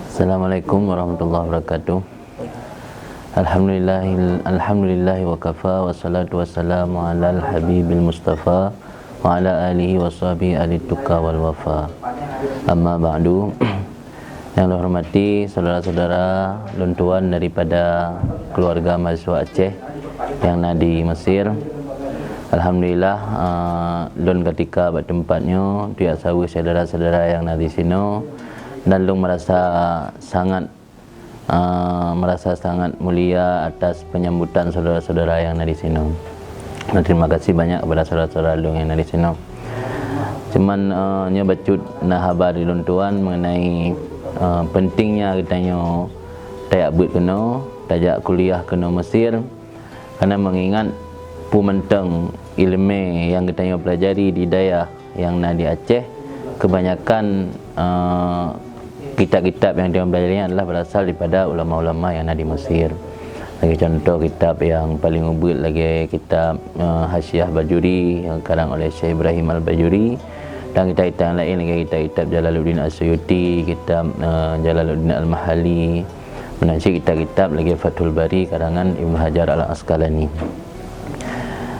Assalamualaikum warahmatullahi wabarakatuh. Alhamdulillahi wa kafa, wassalatu wassalamu ala al-habibil mustafa wa ala alihi wa sahbihi alituka wal wafa. Amma ba'du. Yang saya hormati saudara-saudara luntuan daripada keluarga mahasiswa Aceh yang ada di Mesir. Alhamdulillah, lun ketika bertempatnya tiap sawi saudara-saudara yang ada di sini, dan lun merasa sangat mulia atas penyambutan saudara-saudara yang ada di sini. Dan terima kasih banyak kepada saudara-saudara lun yang ada di sini. Cuman nya bacut nah habar di lun tuan mengenai pentingnya kitanya tayak buat kena tajak kuliah kena Mesir, karena mengingat pumenteng ilmu yang kitanya pelajari di daerah yang ada di Aceh, kebanyakan kitab-kitab yang dia pelajari adalah berasal daripada ulama-ulama yang ada di Mesir. Lagi contoh kitab yang paling ubud lagi kitab Hasyiah Bajuri yang karang oleh Syekh Ibrahim Al-Bajuri, dan kitab-kitab yang lain lagi kitab Jalaluddin As-Suyuti, kitab Jalaluddin Al-Mahali, menansi kitab-kitab lagi Fathul Bari karangan Ibnu Hajar Al-Asqalani.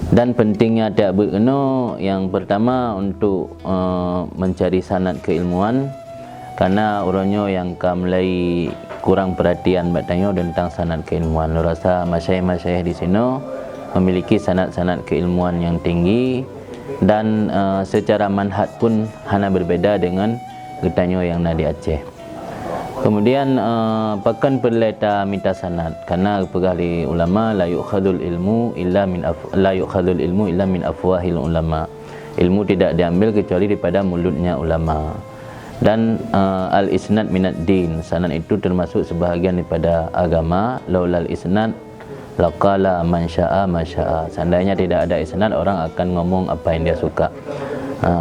Dan pentingnya ta'abbud kena yang pertama untuk mencari sanad keilmuan, karena orangnya yang mulai kurang perhatian bertanya tentang sanad keilmuan. Lu rasa masyayikh-masyayikh di sini memiliki sanad-sanad keilmuan yang tinggi, dan secara manhaj pun hana berbeza dengan getanya yang ada di Aceh. Kemudian pakan perleta minta sanad, karena pegali ulama la yu'khadul ilmu illa min afwahil ulama. Ilmu tidak diambil kecuali daripada mulutnya ulama. Dan al-isnad minad din, sanad itu termasuk sebahagian daripada agama. Laulal isnad laqala man syaa ma syaa. Seandainya tidak ada isnad, orang akan ngomong apa yang dia suka.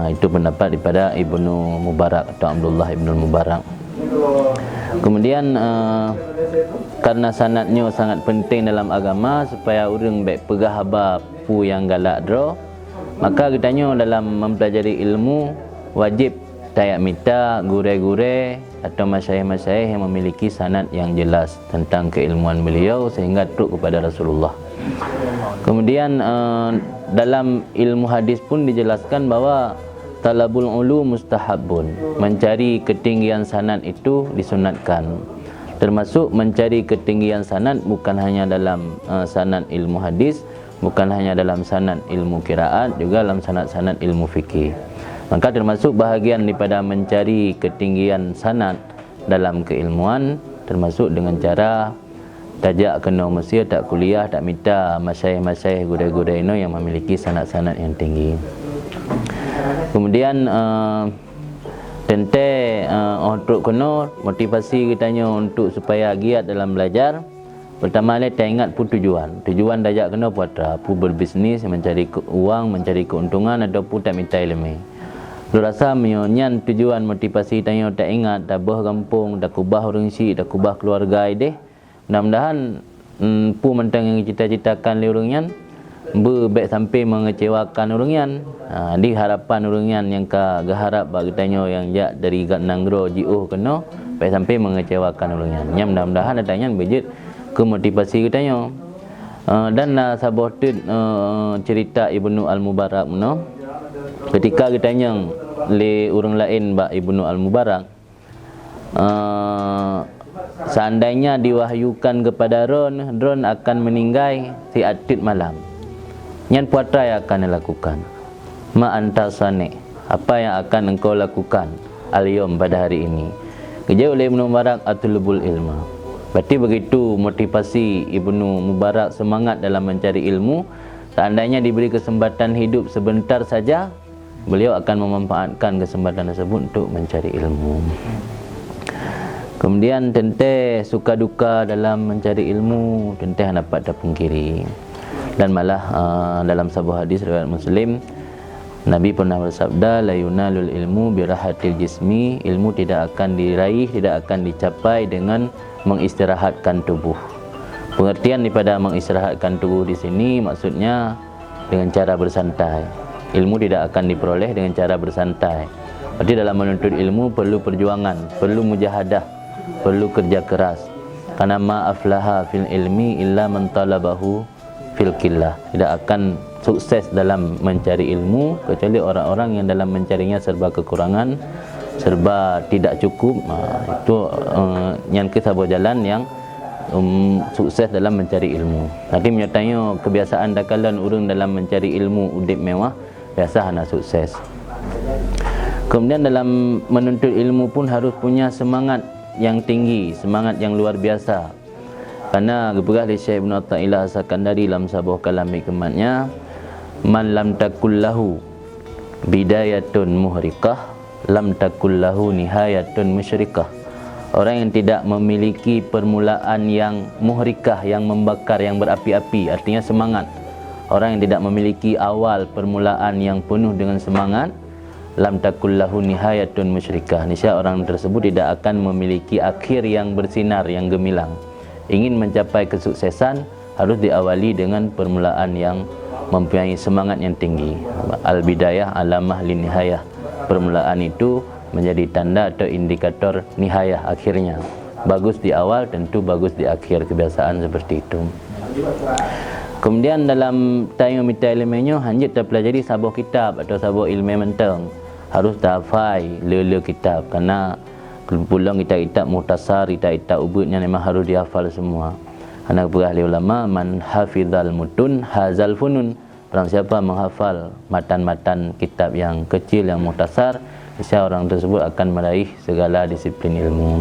Itu pendapat daripada Ibnu Mubarak atau Abdullah Ibnu Mubarak. Kemudian karena sanadnya sangat penting dalam agama, supaya orang baik pegah haba pu yang galak dro, maka kitanya dalam mempelajari ilmu wajib tayak minta gure-gure atau masyayikh-masyayikh yang memiliki sanad yang jelas tentang keilmuan beliau sehingga truk kepada Rasulullah. Kemudian dalam ilmu hadis pun dijelaskan bahwa talabul ulum mustahabun, mencari ketinggian sanad itu disunatkan. Termasuk mencari ketinggian sanad bukan hanya dalam sanad ilmu hadis, bukan hanya dalam sanad ilmu qiraat, juga dalam sanad-sanad ilmu fikih. Maka termasuk bahagian daripada mencari ketinggian sanad dalam keilmuan, termasuk dengan cara tajak kena Mesir, tak kuliah, tak minta masyayikh-masyayikh gudai-gudai ini yang memiliki sanad-sanad yang tinggi. Kemudian untuk kena motivasi kitanya untuk supaya giat dalam belajar. Pertama ni tak ingat pun tujuan tajak kena puatra, pu berbisnis, mencari uang, mencari keuntungan, ataupun tak minta ilmu. Lu rasa menyanyian tujuan motivasi tanya tak ingat, tak bah kampung, tak kubah orang si, tak kubah keluarga deh. Mudah-mudahan pu mentang yang cita-citakan li orangnya baik sampai mengecewakan orangnya. Di harapan orangnya yang harap bagi tanya yang jak dari gat nanggro jiuh kena baik sampai mengecewakan orangnya. Yang mudah-mudahan datanya bejit ke motivasi kitanya. Dan sabah tu cerita Ibnu Al-Mubarak no. Ketika kita tanya le orang lain bak Ibnu Al-Mubarak, seandainya diwahyukan kepada Ron akan meninggal si atit malam, nyan puatra yang akan dilakukan. Ma anta sani, apa yang akan engkau lakukan al-yawm pada hari ini? Kejauh oleh Ibnu Mubarak atlubul ilma. Berarti begitu motivasi Ibnu Mubarak semangat dalam mencari ilmu. Seandainya diberi kesempatan hidup sebentar saja, beliau akan memanfaatkan kesempatan tersebut untuk mencari ilmu. Kemudian tentang suka duka dalam mencari ilmu, tentang dapat tak pungkiri. Dan malah dalam sebuah hadis riwayat Muslim, Nabi pernah bersabda, la yunalul ilmu birahatil jismi, ilmu tidak akan diraih, tidak akan dicapai dengan mengistirahatkan tubuh. Pengertian daripada mengistirahatkan tubuh di sini maksudnya dengan cara bersantai. Ilmu tidak akan diperoleh dengan cara bersantai. Berarti dalam menuntut ilmu perlu perjuangan, perlu mujahadah, perlu kerja keras. Karena ma aflaha fil ilmi illa man talabahu fil qillah. Tidak akan sukses dalam mencari ilmu kecuali orang-orang yang dalam mencarinya serba kekurangan, serba tidak cukup. Itu yang sebuah jalan yang sukses dalam mencari ilmu. Nanti menyertanya kebiasaan dakalan urang dalam mencari ilmu udip mewah, biasa hana sukses. Kemudian dalam menuntut ilmu pun harus punya semangat yang tinggi, semangat yang luar biasa. Karena berkata Syekh Ibn Athaillah As-Sakandari dalam sebuah kalam hikmatnya, man lam takul lahu bidayatun muhriqah lam takul lahu nihayatun musyrikah. Orang yang tidak memiliki permulaan yang muhrikah, yang membakar, yang berapi-api, artinya semangat. Orang yang tidak memiliki awal permulaan yang penuh dengan semangat, lam takul lahu nihayatun musyrikah. Niscaya orang tersebut tidak akan memiliki akhir yang bersinar, yang gemilang. Ingin mencapai kesuksesan harus diawali dengan permulaan yang mempunyai semangat yang tinggi. Al-bidayah alamah linihayah. Permulaan itu menjadi tanda atau indikator nihayah, akhirnya. Bagus di awal, tentu bagus di akhir. Kebiasaan seperti itu. Kemudian dalam tayu mita ilmiahnya hanya terpelajari sebuah kitab atau sebuah ilmu menteng. Harus tahfai le kitab, karena pulang kitab-kitab muhtasar, kitab-kitab ubudnya memang harus dihafal semua. Anak berahli ulama, man hafizal mutun hazal funun. Orang siapa menghafal matan-matan kitab yang kecil, yang muhtasar, maka orang tersebut akan meraih segala disiplin ilmu.